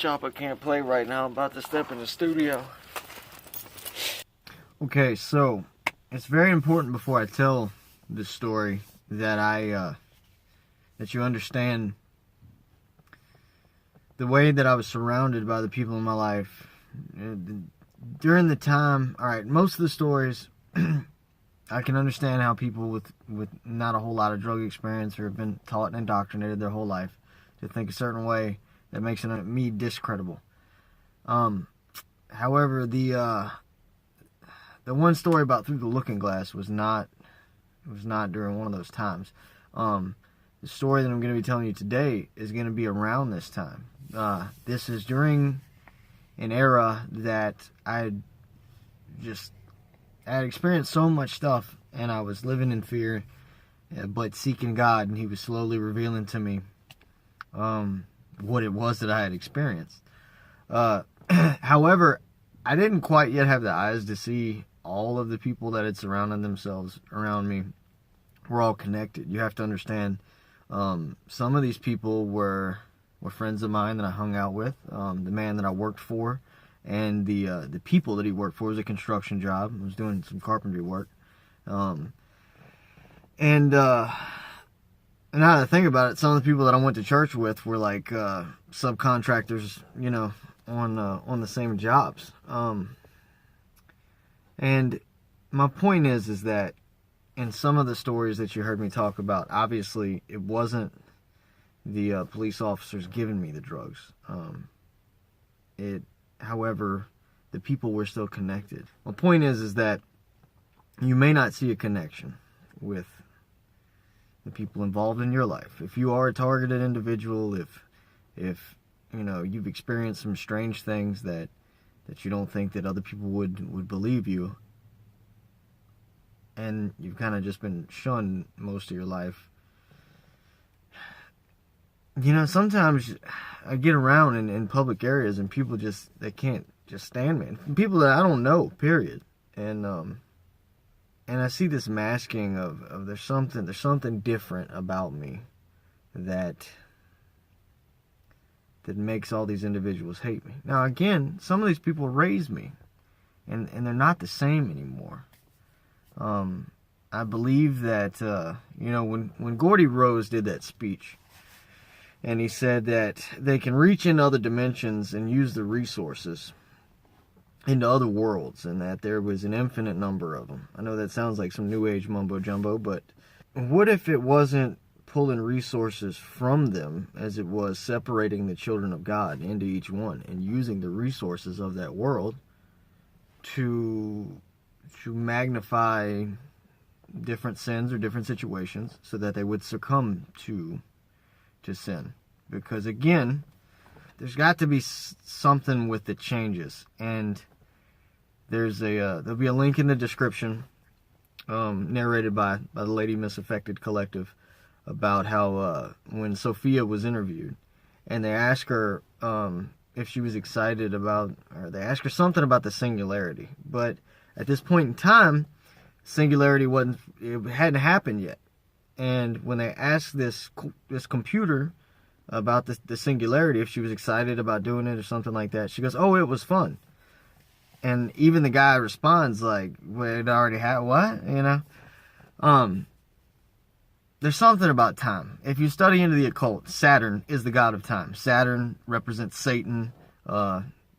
Chopper can't play right now. I'm about to step in the studio. Okay, so it's very important before I tell this story that that you understand the way that I was surrounded by the people in my life during the time. All right, most of the stories I can understand how people with not a whole lot of drug experience or have been taught and indoctrinated their whole life to think a certain way that makes me discreditable. However, the one story about Through the Looking Glass was not during one of those times. The story that I'm going to be telling you today is going to be around this time. This is during an era that I had experienced so much stuff, and I was living in fear, but seeking God, and He was slowly revealing to me what it was that I had experienced. However, I didn't quite yet have the eyes to see all of the people that had surrounded themselves around me were all connected. You have to understand, some of these people were friends of mine that I hung out with. The man that I worked for, and the people that he worked for, was a construction job. I was doing some carpentry work. And now that I think about it, some of the people that I went to church with were like subcontractors, on the same jobs. And my point is that in some of the stories that you heard me talk about, obviously it wasn't the police officers giving me the drugs. However, the people were still connected. My point is that you may not see a connection with the people involved in your life. If you are a targeted individual, if you've experienced some strange things that you don't think that other people would believe you, and you've kind of just been shunned most of your life. Sometimes I get around in public areas and people they can't just stand me. And people that I don't know, period. And I see this masking of there's something different about me that makes all these individuals hate me. Now again, some of these people raised me, and they're not the same anymore. I believe that when Gordy Rose did that speech, and he said that they can reach into other dimensions and use the resources into other worlds, and that there was an infinite number of them. I know that sounds like some new age mumbo jumbo, but what if it wasn't pulling resources from them as it was separating the children of God into each one and using the resources of that world to magnify different sins or different situations so that they would succumb to sin? Because again, there's got to be something with the changes, and there'll be a link in the description, narrated by the Lady Misaffected Collective, about how when Sofia was interviewed, and they asked her if she was excited about, or they asked her something about the singularity, but at this point in time, singularity hadn't happened yet. And when they asked this computer about the singularity, if she was excited about doing it or something like that, she goes, "Oh, it was fun." And even the guy responds like, "Well, it already had what?" There's something about time. If you study into the occult, Saturn is the god of time. Saturn represents Satan.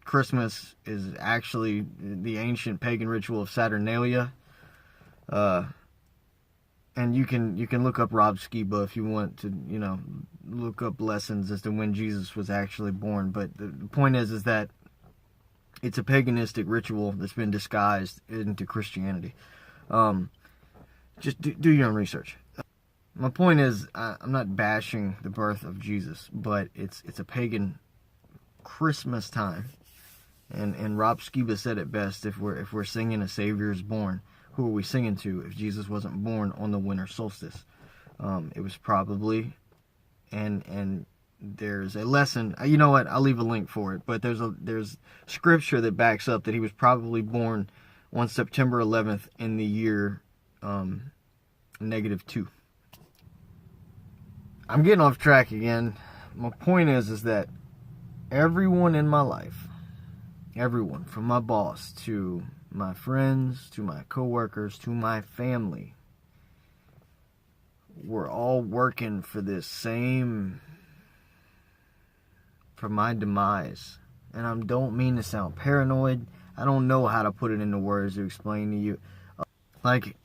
Christmas is actually the ancient pagan ritual of Saturnalia. And you can look up Rob Skiba if you want to, look up lessons as to when Jesus was actually born. But the point is that it's a paganistic ritual that's been disguised into Christianity. Just do your own research. My point is, I'm not bashing the birth of Jesus, but it's a pagan Christmas time, and Rob Skiba said it best. If we're singing "A Savior is Born," who are we singing to if Jesus wasn't born on the winter solstice? It was probably, and there's a lesson. You know what? I'll leave a link for it. But there's scripture that backs up that he was probably born on September 11th in the year -2. I'm getting off track again. My point is that everyone in my life, everyone, from my boss to my friends to my coworkers to my family, we're all working for this same, for my demise. And I don't mean to sound paranoid. I don't know how to put it into words to explain to you. Like,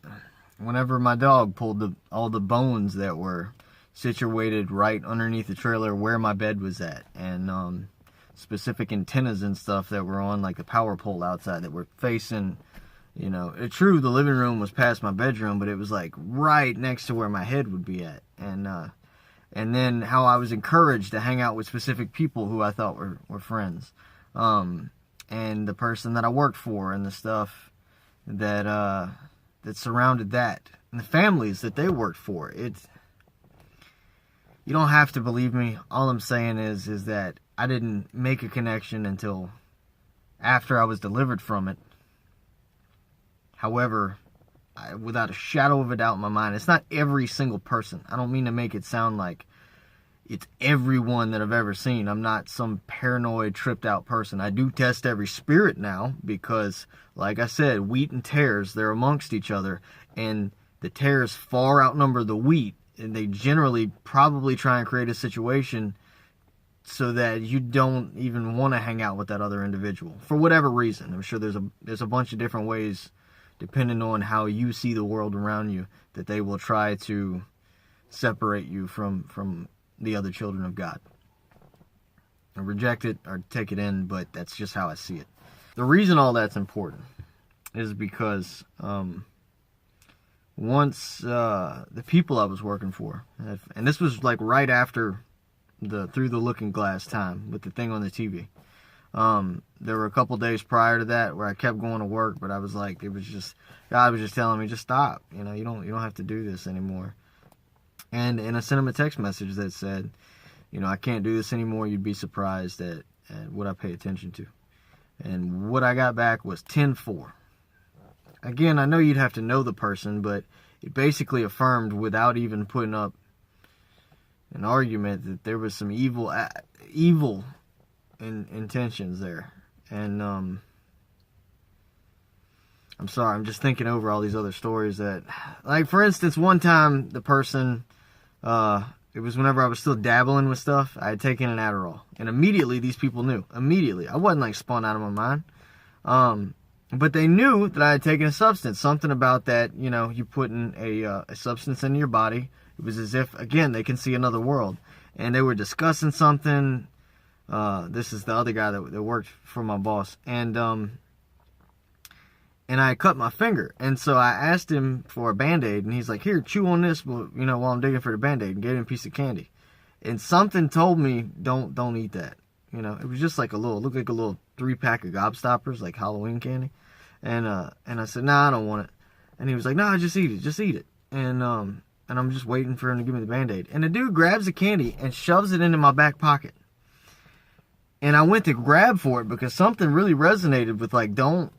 whenever my dog pulled all the bones that were situated right underneath the trailer where my bed was at, and specific antennas and stuff that were on, like the power pole outside, that were facing, you know, it's true the living room was past my bedroom, but it was like right next to where my head would be at. And then how I was encouraged to hang out with specific people who I thought were friends, and the person that I worked for, and the stuff that surrounded that, and the families that they worked for. You don't have to believe me. All I'm saying is that I didn't make a connection until after I was delivered from it. However, without a shadow of a doubt in my mind, it's not every single person. I don't mean to make it sound like it's everyone that I've ever seen. I'm not some paranoid, tripped out person. I do test every spirit now because, like I said, wheat and tares, they're amongst each other, and the tares far outnumber the wheat, and they generally probably try and create a situation so that you don't even want to hang out with that other individual for whatever reason. I'm sure there's a bunch of different ways, depending on how you see the world around you, that they will try to separate you from the other children of God. I reject it or take it in, but that's just how I see it. The reason all that's important is because once the people I was working for, and this was like right after the Through the Looking Glass time with the thing on the TV. There were a couple days prior to that where I kept going to work, but I was like, God was just telling me, just stop. You know, you don't have to do this anymore. And I sent him a text message that said, you know, I can't do this anymore. You'd be surprised at what I pay attention to. And what I got back was 10-4. Again, I know you'd have to know the person, but it basically affirmed, without even putting up an argument, that there was some evil intentions there. And I'm sorry, I'm just thinking over all these other stories that, like, for instance, one time the person, it was whenever I was still dabbling with stuff, I had taken an Adderall, and immediately these people knew. Immediately. I wasn't like spun out of my mind. But they knew that I had taken a substance. Something about that, you know, you put in a substance into your body. It was as if, again, they can see another world. And they were discussing something. This is the other guy that worked for my boss. And I cut my finger. And so I asked him for a Band-Aid. And he's like, here, chew on this, while I'm digging for the Band-Aid. And gave him a piece of candy. And something told me, don't eat that. You know, it was just like looked like a little 3-pack of Gobstoppers, like Halloween candy. And I said, nah, I don't want it. And he was like, nah, just eat it. And I'm just waiting for him to give me the Band-Aid. And the dude grabs the candy and shoves it into my back pocket. And I went to grab for it because something really resonated with, like, don't,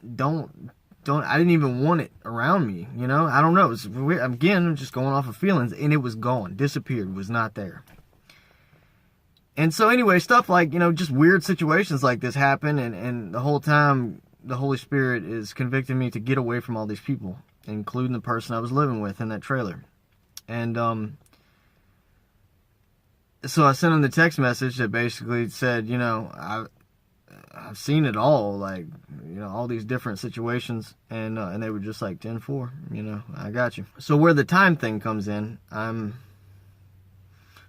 I didn't even want it around me, you know? I don't know. It's weird. Again, I'm just going off of feelings. And it was gone. Disappeared. Was not there. And so anyway, stuff like, you know, just weird situations like this happen. And the whole time, the Holy Spirit is convicting me to get away from all these people, including the person I was living with in that trailer. And so I sent him the text message that basically said, you know, I've seen it all, like, you know, all these different situations, and they were just like 10-4, you know, I got you. So where the time thing comes in, I'm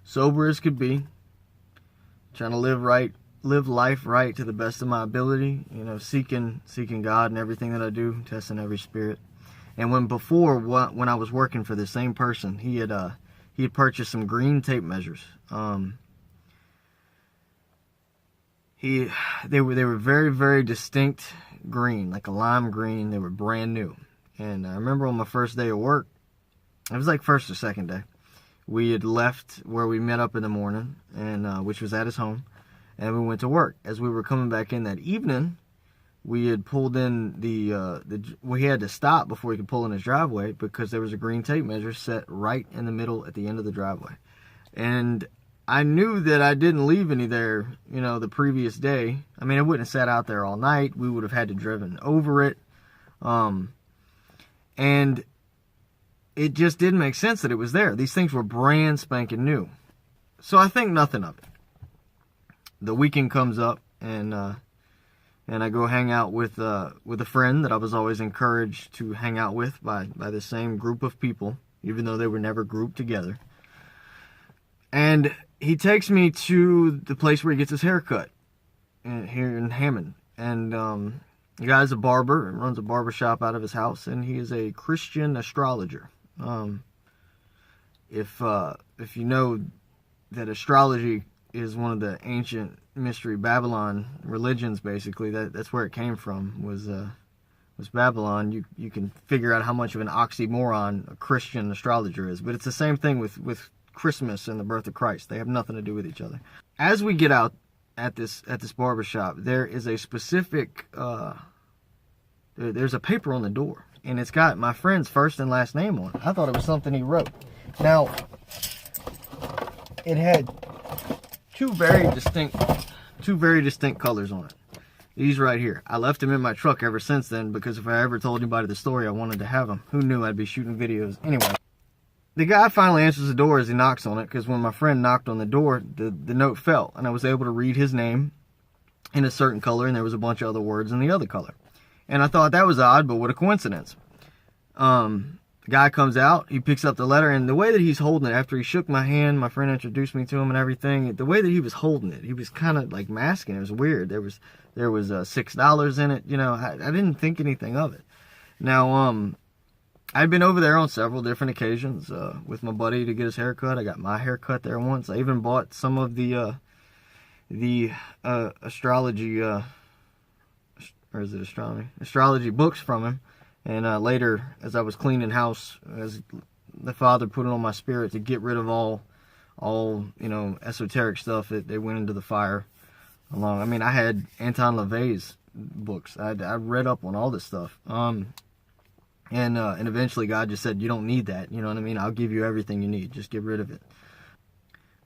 sober as could be, trying to live life right to the best of my ability, you know, seeking God in everything that I do, testing every spirit. And when I was working for the same person, he had purchased some green tape measures. They were very, very distinct green, like a lime green. They were brand new. And I remember on my first day of work, it was like first or second day, we had left where we met up in the morning, and which was at his home, and we went to work. As we were coming back in that evening, we had pulled in we had to stop before he could pull in his driveway because there was a green tape measure set right in the middle at the end of the driveway. And I knew that I didn't leave any there, the previous day. I mean, I wouldn't have sat out there all night. We would have had to driven over it. And it just didn't make sense that it was there. These things were brand spanking new. So I think nothing of it. The weekend comes up, and I go hang out with a friend that I was always encouraged to hang out with by the same group of people, even though they were never grouped together. And he takes me to the place where he gets his hair cut here in Hammond. And the guy's a barber, runs a barber shop out of his house, and he is a Christian astrologer. If you know that astrology is one of the ancient mystery Babylon religions, basically, that's where it came from, was Babylon. You can figure out how much of an oxymoron a Christian astrologer is. But it's the same thing with Christmas and the birth of Christ. They have nothing to do with each other. As we get out at this barbershop, there is a specific there's a paper on the door, and it's got my friend's first and last name on it. I thought it was something he wrote. Now, it had two very distinct colors on it. These right here. I left them in my truck ever since then, because if I ever told anybody the story, I wanted to have them. Who knew I'd be shooting videos? Anyway, the guy finally answers the door as he knocks on it, because when my friend knocked on the door, the note fell, and I was able to read his name in a certain color, and there was a bunch of other words in the other color. And I thought that was odd, but what a coincidence. The guy comes out, he picks up the letter, and the way that he's holding it, after he shook my hand, my friend introduced me to him and everything, the way that he was holding it, he was kind of like masking. It was weird. There was $6 in it. I didn't think anything of it. Now, I'd been over there on several different occasions with my buddy to get his hair cut. I got my hair cut there once. I even bought some of the astrology, or is it astronomy? Astrology books from him. And later, as I was cleaning house, as the Father put it on my spirit to get rid of all esoteric stuff that they went into the fire along. I mean, I had Anton LaVey's books. I read up on all this stuff. And eventually God just said, you don't need that. You know what I mean? I'll give you everything you need. Just get rid of it.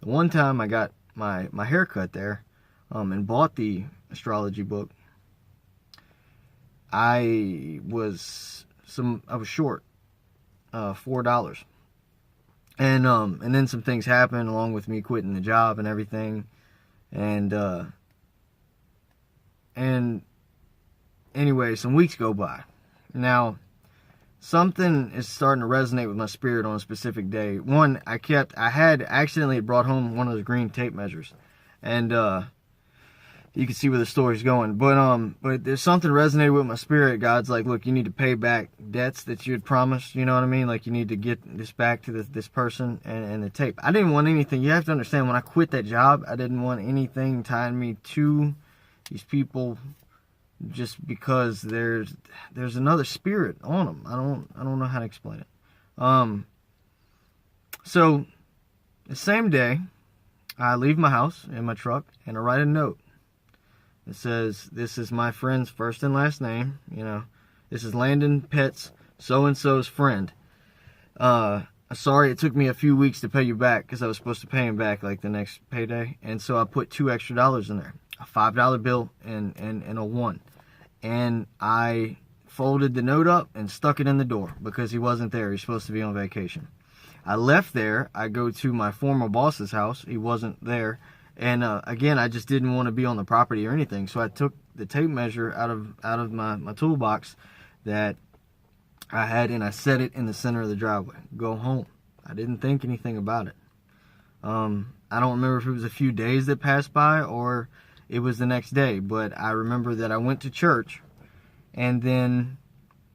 The one time I got my haircut there, and bought the astrology book, I was short $4, and then some things happened along with me quitting the job and everything, and anyway, some weeks go by. Now, something is starting to resonate with my spirit on a specific day. One, I had accidentally brought home one of those green tape measures, and you can see where the story's going. But there's something resonated with my spirit. God's like, look, you need to pay back debts that you had promised. You know what I mean? Like, you need to get this back to this person and the tape. I didn't want anything. You have to understand, when I quit that job, I didn't want anything tying me to these people, just because there's another spirit on them. I don't know how to explain it. So the same day, I leave my house in my truck, and I write a note. It says, this is my friend's first and last name. This is Landon Petts, so-and-so's friend. Sorry it took me a few weeks to pay you back, because I was supposed to pay him back like the next payday. And so I put $2 extra in there, a $5 bill and a 1. And I folded the note up and stuck it in the door, because he wasn't there. He's supposed to be on vacation. I left there. I go to my former boss's house. He wasn't there. And again, I just didn't want to be on the property or anything. So I took the tape measure out of my toolbox that I had, and I set it in the center of the driveway. Go home. I didn't think anything about it. I don't remember if it was a few days that passed by or it was the next day, but I remember that I went to church, and then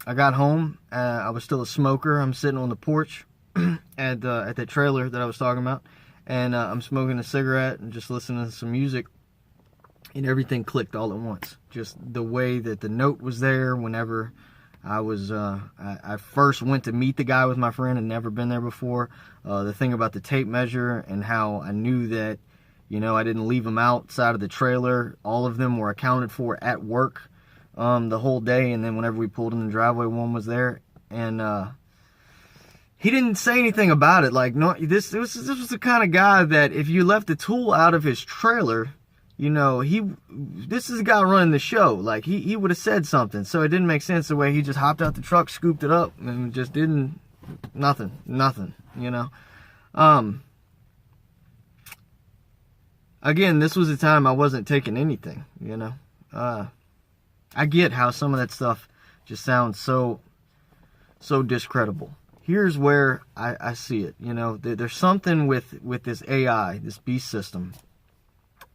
I got home. I was still a smoker. I'm sitting on the porch at that trailer that I was talking about. And I'm smoking a cigarette and just listening to some music, and everything clicked all at once. Just the way that the note was there. Whenever I was, I first went to meet the guy with my friend and never been there before. The thing about the tape measure and how I knew that, I didn't leave them outside of the trailer. All of them were accounted for at work the whole day, and then whenever we pulled in the driveway, one was there. And he didn't say anything about it. Like, no, this was the kind of guy that if you left the tool out of his trailer, you know, this is the guy running the show. Like, he would have said something. So it didn't make sense the way he just hopped out the truck, scooped it up, and just didn't, nothing, you know. Again, this was a time I wasn't taking anything, you know. I get how some of that stuff just sounds so discreditable. Here's where I see it, you know. There's something with this AI, this beast system,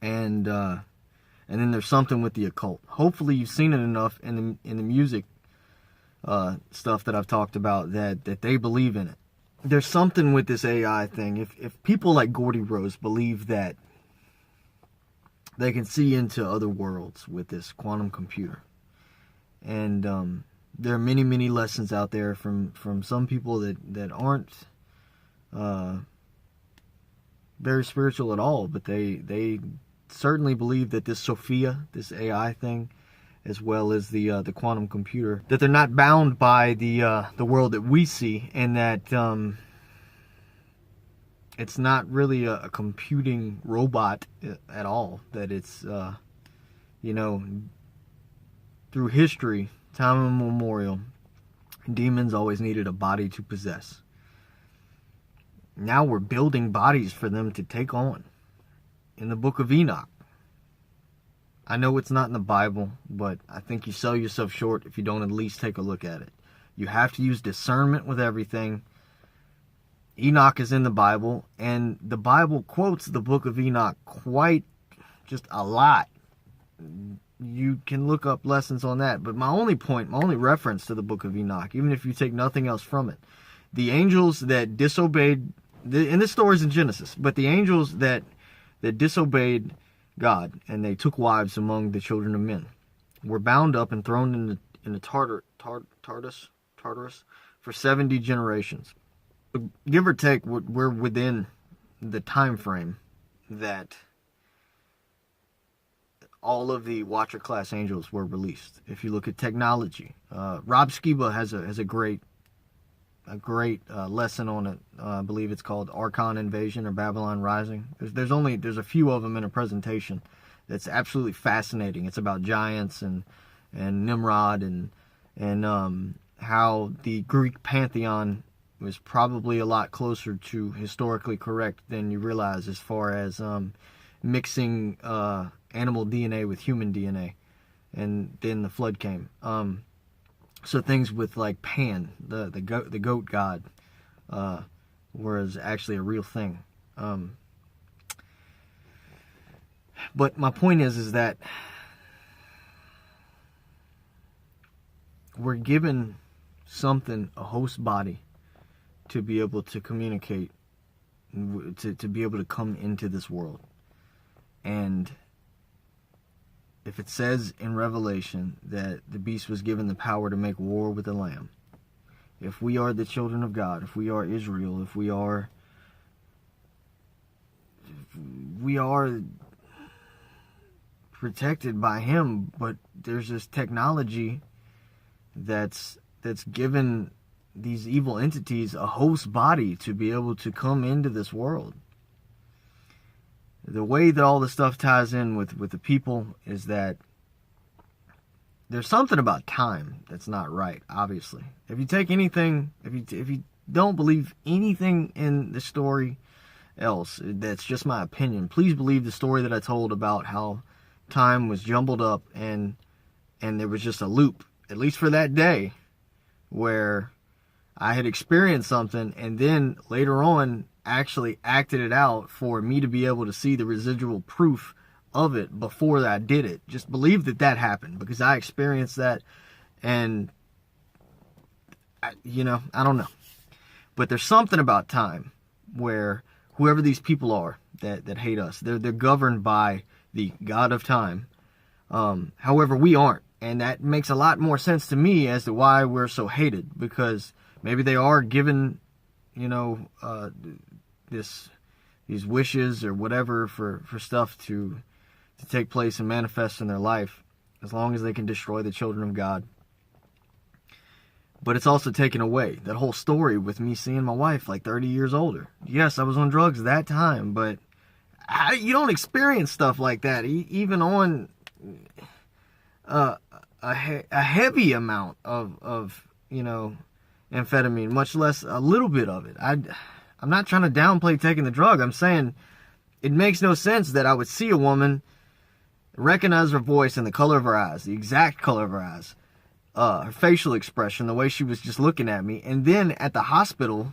and then there's something with the occult. Hopefully you've seen it enough in the music stuff that I've talked about that they believe in it. There's something with this AI thing. If people like Gordy Rose believe that they can see into other worlds with this quantum computer, and there are many lessons out there from some people that aren't very spiritual at all, but they certainly believe that this Sofia, this AI thing, as well as the quantum computer, that they're not bound by the world that we see, and that it's not really a computing robot at all. That it's you know, through history, time immemorial, demons always needed a body to possess. Now we're building bodies for them to take on. In the book of Enoch, I know it's not in the Bible, but I think you sell yourself short if you don't at least take a look at it. You have to use discernment with everything. Enoch is in the Bible, and the Bible quotes the book of Enoch quite just a lot. You can look up lessons on that, but my only reference to the book of Enoch, even if you take nothing else from it, the angels that disobeyed, and this story is in Genesis, but the angels that disobeyed God and they took wives among the children of men were bound up and thrown in the Tartarus for 70 generations. Give or take, we're within the time frame that all of the Watcher class angels were released. If you look at technology, Rob Skiba has a great lesson on it. I believe it's called Archon Invasion or Babylon Rising. There's a few of them in a presentation that's absolutely fascinating. It's about giants and Nimrod and how the Greek pantheon was probably a lot closer to historically correct than you realize, as far as mixing animal DNA with human DNA, and then the flood came. So things with like Pan, the goat god, was actually a real thing. But my point is that we're given something, a host body, to be able to communicate, to be able to come into this world. And if it says in Revelation that the beast was given the power to make war with the Lamb, if we are the children of God, if we are Israel, if we are protected by Him, but there's this technology that's given these evil entities a host body to be able to come into this world. The way that all this stuff ties in with the people is that there's something about time that's not right, obviously. If you take anything, if you don't believe anything in the story else, that's just my opinion. Please believe the story that I told about how time was jumbled up and there was just a loop, at least for that day, where I had experienced something and then later on actually acted it out for me to be able to see the residual proof of it before I did it. Just believe that happened, because I experienced that, and I don't know. But there's something about time where whoever these people are that hate us, they're governed by the God of time. However, we aren't. And that makes a lot more sense to me as to why we're so hated, because maybe they are given, these wishes or whatever for stuff to take place and manifest in their life, as long as they can destroy the children of God. But it's also taken away. That whole story with me seeing my wife like 30 years older. Yes, I was on drugs that time, but you don't experience stuff like that. Even on a heavy amount of amphetamine, much less a little bit of it. I'm not trying to downplay taking the drug. I'm saying it makes no sense that I would see a woman, recognize her voice and the color of her eyes, the exact color of her eyes, her facial expression, the way she was just looking at me, and then at the hospital,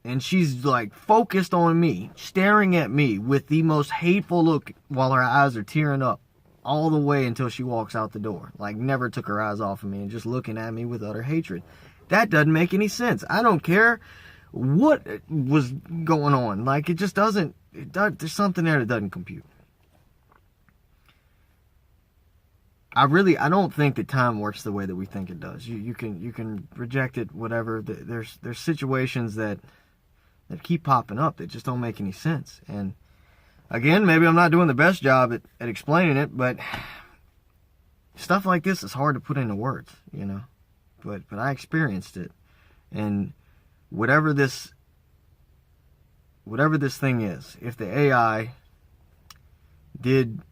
and she's like focused on me, staring at me with the most hateful look while her eyes are tearing up all the way until she walks out the door. Like never took her eyes off of me and just looking at me with utter hatred. That doesn't make any sense. I don't care what was going on. Like it just doesn't, there's something there that doesn't compute. I don't think that time works the way that we think it does. You can reject it, whatever. There's situations that keep popping up that just don't make any sense. And again, maybe I'm not doing the best job at explaining it, but stuff like this is hard to put into words, But I experienced it, and whatever this thing is, if the AI did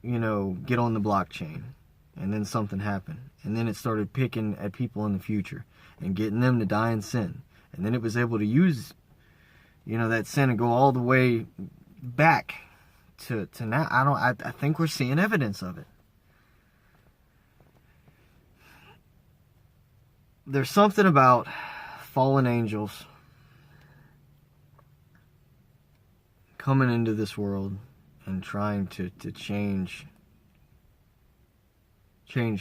get on the blockchain, and then something happened, and then it started picking at people in the future and getting them to die in sin, and then it was able to use that sin and go all the way back to now. I think we're seeing evidence of it. There's something about fallen angels coming into this world and trying to change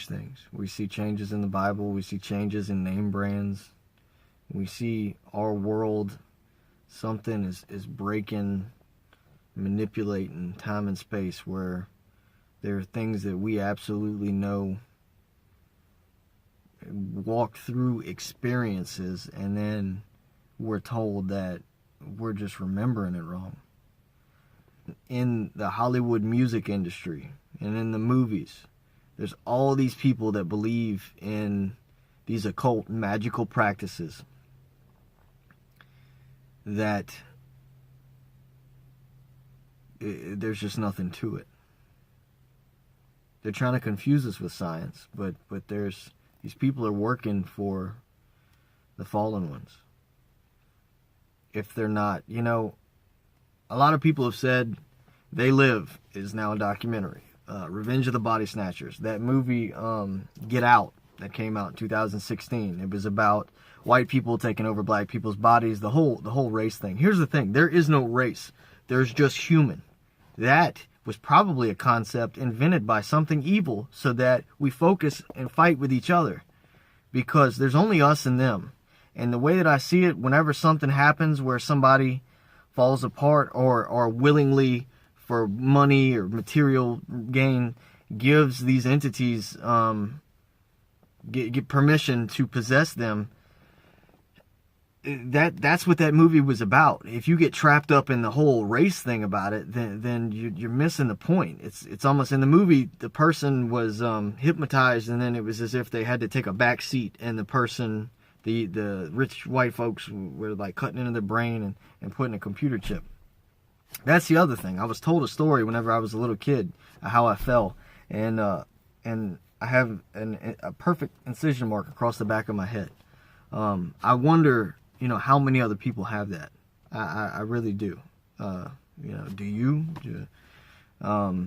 things. We see changes in the Bible. We see changes in name brands. We see our world, something is breaking, manipulating time and space, where there are things that we absolutely know, walk through experiences, and then we're told that we're just remembering it wrong. In the Hollywood music industry and in the movies, there's all these people that believe in these occult magical practices that there's just nothing to it. They're trying to confuse us with science, but there's these people are working for the fallen ones. If they're not, a lot of people have said They Live is now a documentary. Revenge of the Body Snatchers. That movie, Get Out, that came out in 2016. It was about white people taking over black people's bodies, the whole race thing. Here's the thing. There is no race. There's just human. That was probably a concept invented by something evil so that we focus and fight with each other, because there's only us and them. And the way that I see it, whenever something happens where somebody falls apart or willingly, for money or material gain, gives these entities get permission to possess them, that's what that movie was about. If you get trapped up in the whole race thing about it, then you're missing the point. It's almost, in the movie, the person was hypnotized, and then it was as if they had to take a back seat, and the person, the rich white folks, were like cutting into their brain and putting a computer chip. That's the other thing. I was told a story whenever I was a little kid, how I fell, and I have a perfect incision mark across the back of my head. I wonder, how many other people have that. I really do. Do you? I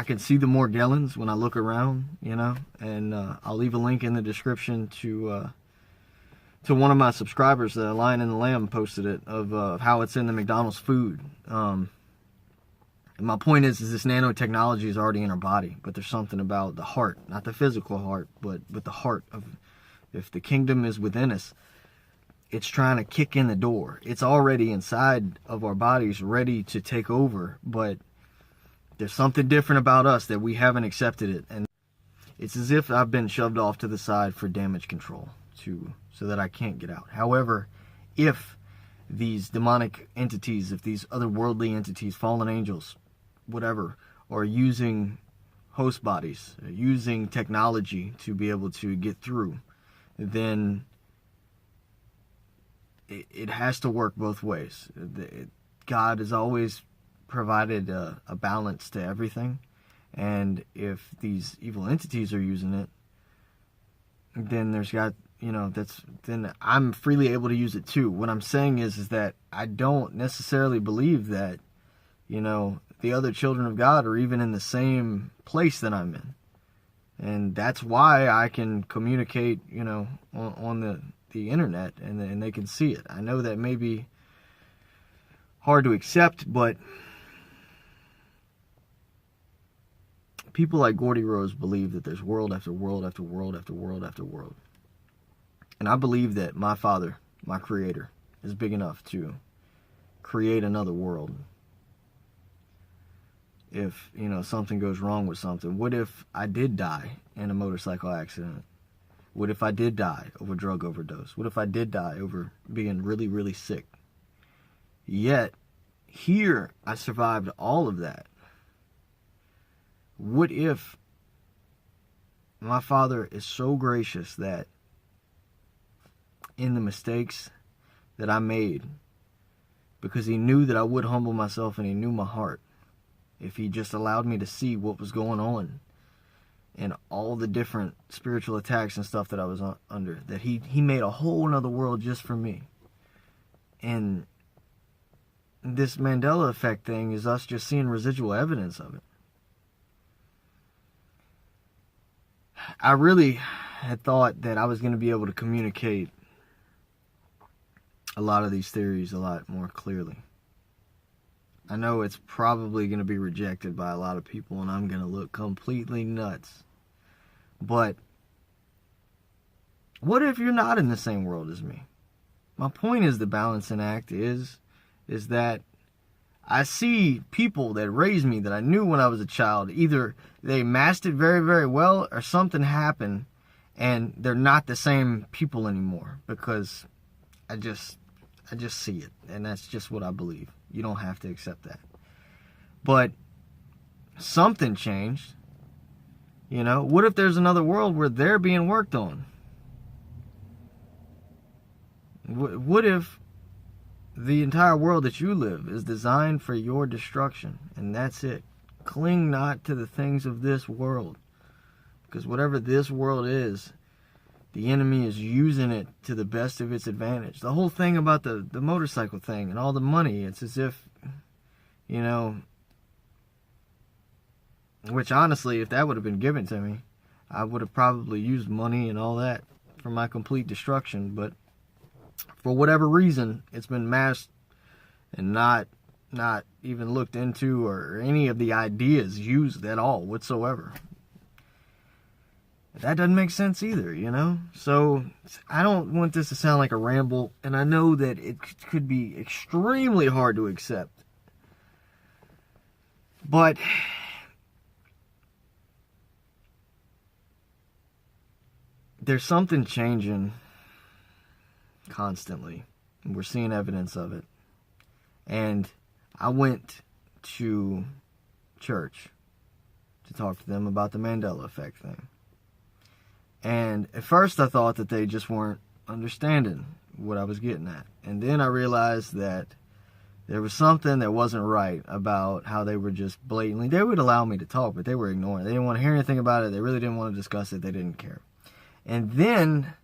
can see the Morgellons when I look around, and I'll leave a link in the description to one of my subscribers, Lion and the Lamb, posted it, of how it's in the McDonald's food. And my point is this nanotechnology is already in our body, but there's something about the heart, not the physical heart, but the heart of, if the kingdom is within us, it's trying to kick in the door. It's already inside of our bodies, ready to take over, but there's something different about us that we haven't accepted it. And it's as if I've been shoved off to the side for damage control, so that I can't get out. However, if these demonic entities, if these otherworldly entities, fallen angels, whatever, are using host bodies, using technology to be able to get through, then it has to work both ways. God has always provided a balance to everything, and if these evil entities are using it, then then I'm freely able to use it too. What I'm saying is that I don't necessarily believe that, the other children of God are even in the same place that I'm in. And that's why I can communicate, on the internet, and they can see it. I know that may be hard to accept, but people like Gordy Rose believe that there's world after world after world after world after world. And I believe that my Father, my Creator, is big enough to create another world. If, something goes wrong with something. What if I did die in a motorcycle accident? What if I did die of a drug overdose? What if I did die over being really, really sick? Yet, here, I survived all of that. What if my Father is so gracious that in the mistakes that I made, because He knew that I would humble myself and He knew my heart, if He just allowed me to see what was going on and all the different spiritual attacks and stuff that I was under, that He made a whole nother world just for me. And this Mandela effect thing is us just seeing residual evidence of it. I really had thought that I was going to be able to communicate a lot of these theories a lot more clearly. I know it's probably going to be rejected by a lot of people, and I'm going to look completely nuts. But what if you're not in the same world as me? My point is, the balancing act is that I see people that raised me that I knew when I was a child. Either they masked it very, very well, or something happened and they're not the same people anymore, because I just see it, and that's just what I believe. You don't have to accept that. But something changed. What if there's another world where they're being worked on? What if the entire world that you live is designed for your destruction, and that's it? Cling not to the things of this world, because whatever this world is, the enemy is using it to the best of its advantage. The whole thing about the motorcycle thing and all the money, it's as if, which honestly, if that would have been given to me, I would have probably used money and all that for my complete destruction. But for whatever reason, it's been masked and not even looked into, or any of the ideas used at all whatsoever. That doesn't make sense either, So I don't want this to sound like a ramble, and I know that it could be extremely hard to accept. But there's something changing constantly, and we're seeing evidence of it. And I went to church to talk to them about the Mandela effect thing. And at first I thought that they just weren't understanding what I was getting at. And then I realized that there was something that wasn't right about how they were just blatantly, they would allow me to talk, but they were ignoring it. They didn't want to hear anything about it. They really didn't want to discuss it. They didn't care. And then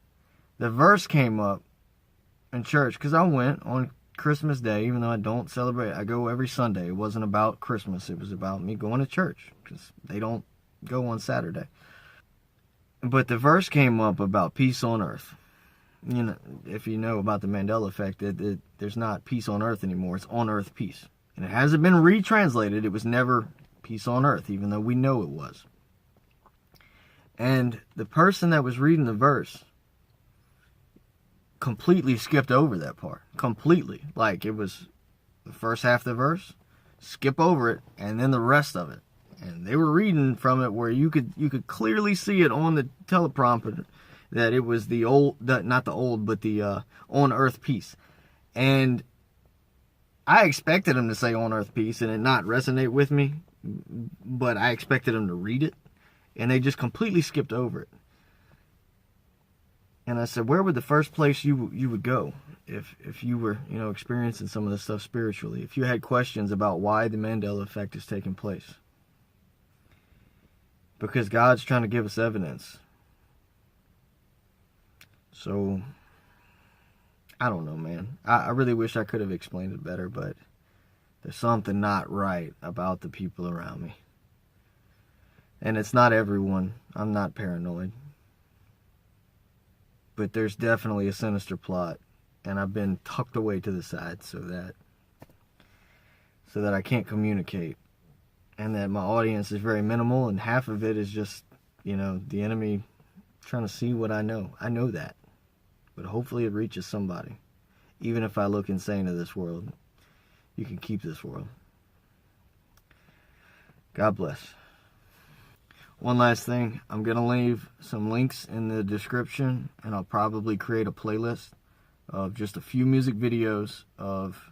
the verse came up in church, because I went on Christmas Day, even though I don't celebrate. I go every Sunday. It wasn't about Christmas. It was about me going to church, because they don't go on Saturday. But the verse came up about peace on earth. If you know about the Mandela effect, there's not peace on earth anymore. It's on earth peace. And it hasn't been retranslated. It was never peace on earth, even though we know it was. And the person that was reading the verse completely skipped over that part. Completely. Like, it was the first half of the verse, skip over it, and then the rest of it. And they were reading from it where you could clearly see it on the teleprompter that it was the on earth peace. And I expected him to say on earth peace and it not resonate with me. but I expected them to read it, and they just completely skipped over it. And I said, where would the first place you would go if you were, experiencing some of this stuff spiritually? If you had questions about why the Mandela effect is taking place? Because God's trying to give us evidence. So, I don't know, man. I really wish I could have explained it better, but there's something not right about the people around me. And it's not everyone. I'm not paranoid. But there's definitely a sinister plot, and I've been tucked away to the side so that I can't communicate, and that my audience is very minimal, and half of it is just, the enemy trying to see what I know. I know that, but hopefully it reaches somebody. Even if I look insane to this world, you can keep this world. God bless. One last thing, I'm going to leave some links in the description, and I'll probably create a playlist of just a few music videos of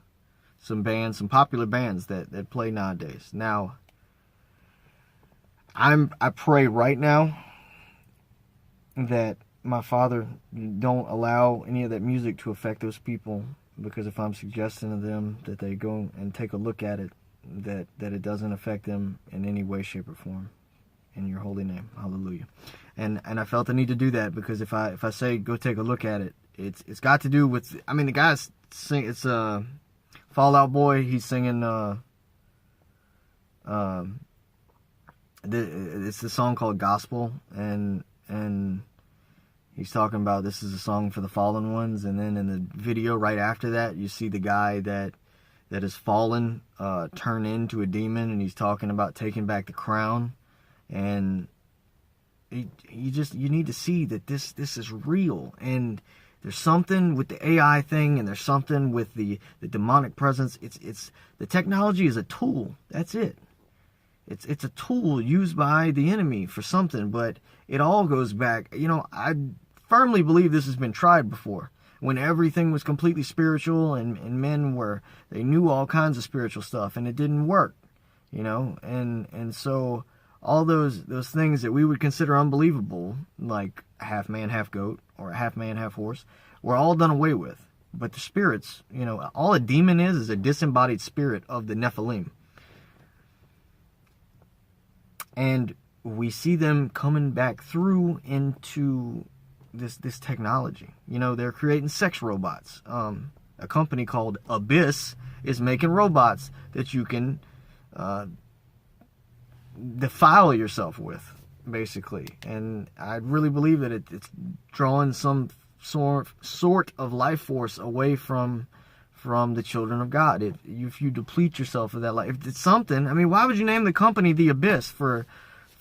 some bands, some popular bands that play nowadays. Now, I pray right now that my Father don't allow any of that music to affect those people, because if I'm suggesting to them that they go and take a look at it, that it doesn't affect them in any way, shape, or form. In your holy name, hallelujah. And I felt the need to do that, because if I say go take a look at it, it's got to do with, the guy's sing, it's Fallout Boy, he's singing it's the song called Gospel, and he's talking about this is a song for the fallen ones, and then in the video right after that, you see the guy that has fallen turn into a demon, and he's talking about taking back the crown. And you need to see that this is real, and there's something with the AI thing, and there's something with the demonic presence. It's the technology is a tool. That's it. It's a tool used by the enemy for something, but it all goes back. I firmly believe this has been tried before, when everything was completely spiritual, and men they knew all kinds of spiritual stuff, and it didn't work. And so all those things that we would consider unbelievable, like a half man, half goat, or a half man, half horse, were all done away with. But the spirits, all a demon is a disembodied spirit of the Nephilim. And we see them coming back through into this technology. They're creating sex robots. A company called Abyss is making robots that you can defile yourself with, basically. And I really believe that it's drawing some sort of life force away from the children of God. If you deplete yourself of that life, if it's something, why would you name the company the Abyss for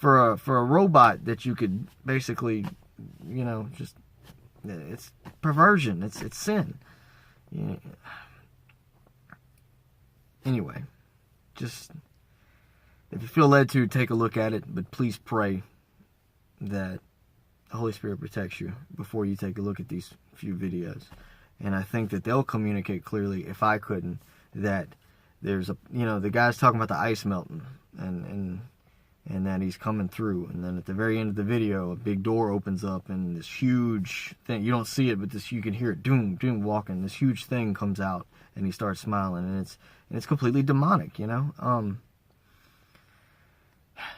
a robot that you could basically, just, it's perversion, it's sin. Anyway, just, if you feel led to, take a look at it, but please pray that the Holy Spirit protects you before you take a look at these few videos. And I think that they'll communicate clearly, if I couldn't, that there's the guy's talking about the ice melting, and that he's coming through. And then at the very end of the video, a big door opens up, and this huge thing, you don't see it, but you can hear it, doom, doom, walking. This huge thing comes out, and he starts smiling, and it's completely demonic,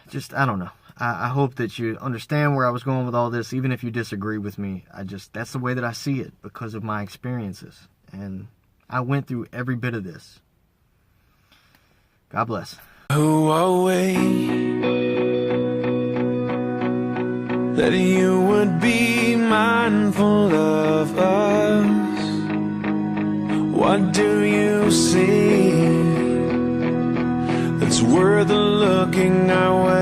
Just, I don't know. I hope that you understand where I was going with all this, even if you disagree with me. That's the way that I see it, because of my experiences. And I went through every bit of this. God bless. Who are we that you would be mindful of us? What do you see that's worth looking our way?